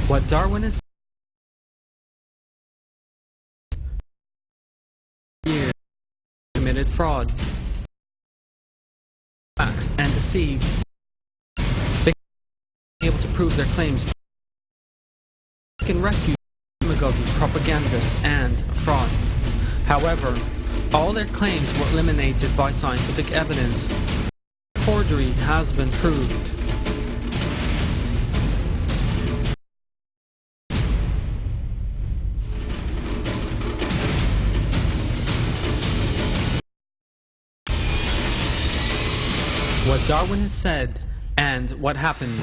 What Darwinists years committed fraud, facts, and deceived, they were able to prove their claims in refuge, demagogy, propaganda, and fraud. However, all their claims were eliminated by scientific evidence. Forgery has been proved. What Darwin has said and what happened.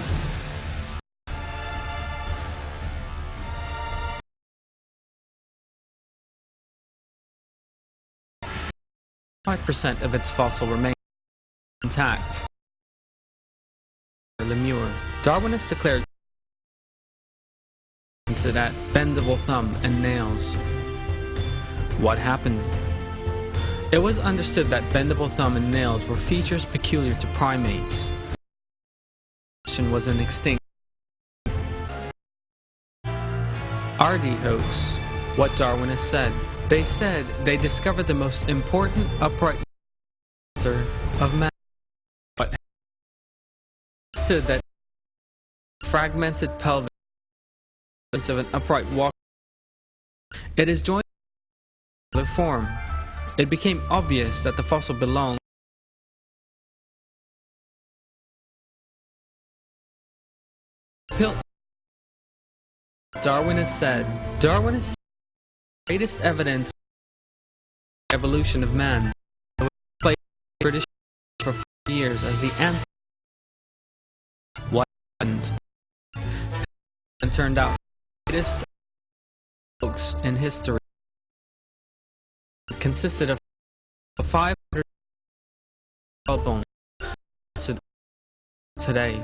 % of its fossil remains intact. Lemur. Darwinists declared that bendable thumb and nails. What happened? It was understood that bendable thumb and nails were features peculiar to primates. Was an extinct. RD hoax. What Darwinists said. They said they discovered the most important upright ancestor of man. But understood that fragmented pelvis of an upright walk. It is joined in another form. It became obvious that the fossil belonged Darwinists said. Darwinists the greatest evidence of the evolution of man played British for 40 years as the ancestor. What happened? And turned out the greatest hoax in history. It consisted of 500 bones. Today,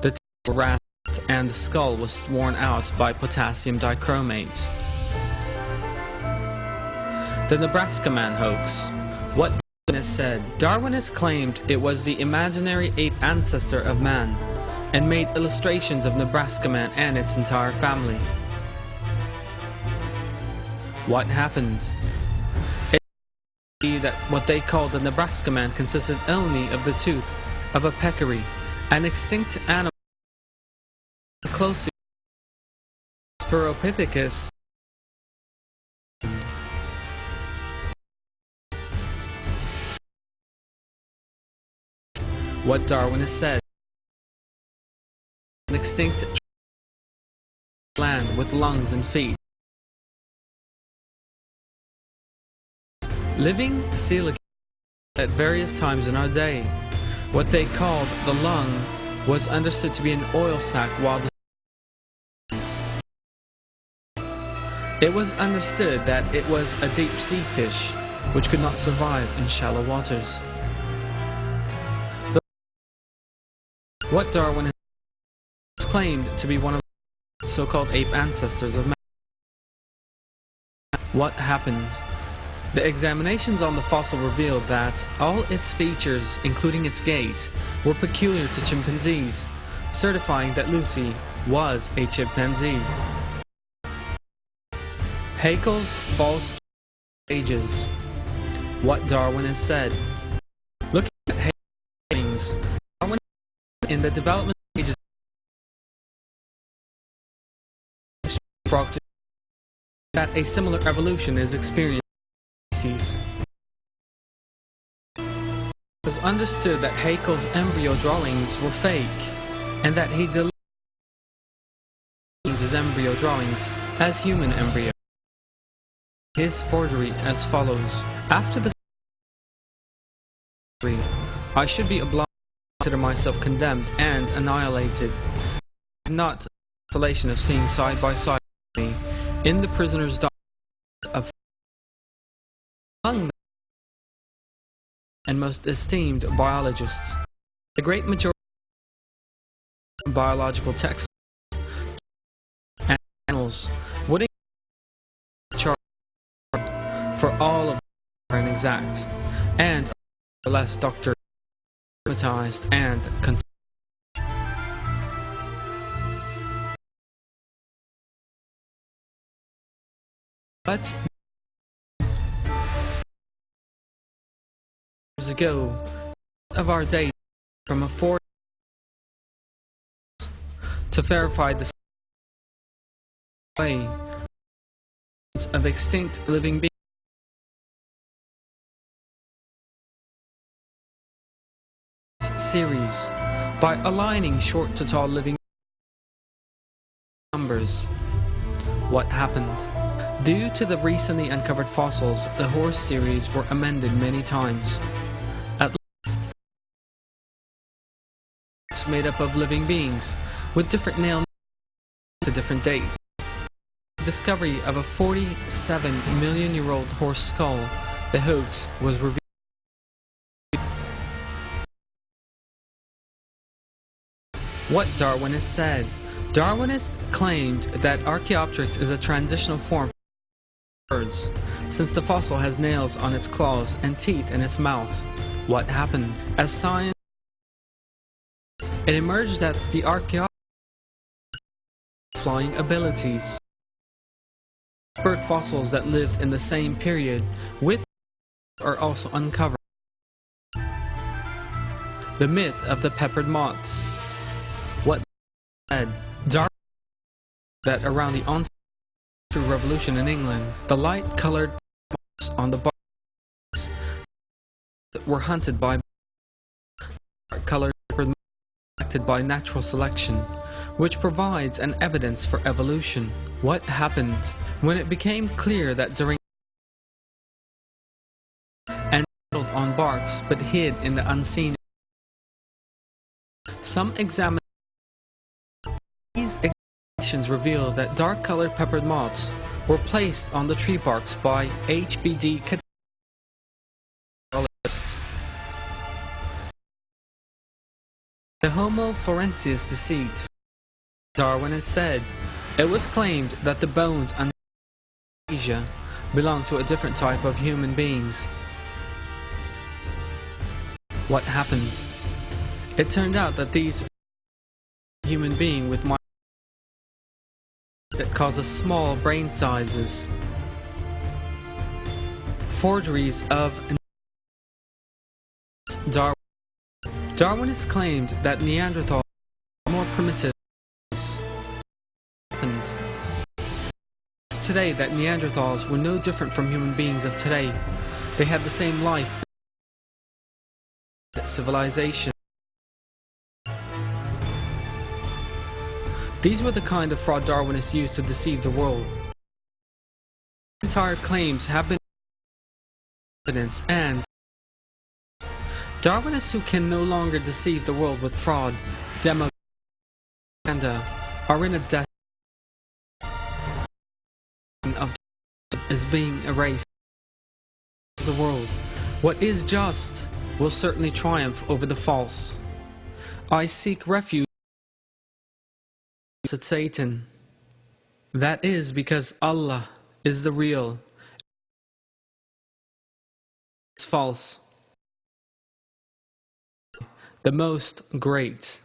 the teeth were rasped and the skull was worn out by potassium dichromate. The Nebraska Man hoax. What Darwinists said. Darwinists claimed it was the imaginary ape ancestor of man and made illustrations of Nebraska Man and its entire family. What happened? It was that what they called the Nebraska Man consisted only of the tooth of a peccary, an extinct animal closely Spiropithecus. What Darwinists said. An extinct land with lungs and feet. Living coelacanths at various times in our day. What they called the lung was understood to be an oil sac, while the it was understood that it was a deep sea fish which could not survive in shallow waters. What Darwin claimed to be one of the so-called ape ancestors of man. What happened? The examinations on the fossil revealed that all its features, including its gait, were peculiar to chimpanzees, certifying that Lucy was a chimpanzee. Haeckel's false ages. What Darwin has said. Looking at Haeckel's Darwin in the development stages that a similar evolution is experienced in species. It was understood that Haeckel's embryo drawings were fake, and that he deleted his embryo drawings as human embryo. His forgery as follows. After the forgery, I should be obliged to consider myself condemned and annihilated, not the consolation of seeing side by side with me in the prisoner's document of among them and most esteemed biologists. The great majority of biological texts and animals would charge for all of them are inexact, and less doctor and But years ago of our day from a forest to verify the way of extinct living beings series by aligning short to tall living numbers. What happened? Due to the recently uncovered fossils, the horse series were amended many times. At least, it's made up of living beings with different nail to different dates. The discovery of a 47-million-year-old horse skull, the hoax, was revealed. What Darwinists said. Darwinists claimed that Archaeopteryx is a transitional form of birds, since the fossil has nails on its claws and teeth in its mouth. What happened? As science, it emerged that the Archaeopteryx had flying abilities. Bird fossils that lived in the same period with are also uncovered. The myth of the peppered moths. What said? Darwin that around the onset of the Revolution in England, the light-colored moths on the barks were hunted by dark-colored peppered moths selected by natural selection, which provides an evidence for evolution. What happened when it became clear that during and settled on barks but hid in the unseen? Some examinations reveal that dark-colored peppered moths were placed on the tree barks by HBD catalysts. The Homo florensis deceit. Darwin has said it was claimed that the bones under Asia belonged to a different type of human beings. What happened? It turned out that these human being with that causes small brain sizes. Forgeries of Darwinists claimed that Neanderthals were more primitive. Today that Neanderthals were no different from human beings of today. They had the same life, civilization. These were the kind of fraud Darwinists used to deceive the world. Entire claims have been evidence, and Darwinists who can no longer deceive the world with fraud, demagogy, are in a death of is being erased. The world, what is just, will certainly triumph over the false. I seek refuge at Satan. That is because Allah is the real. It's false. The most great.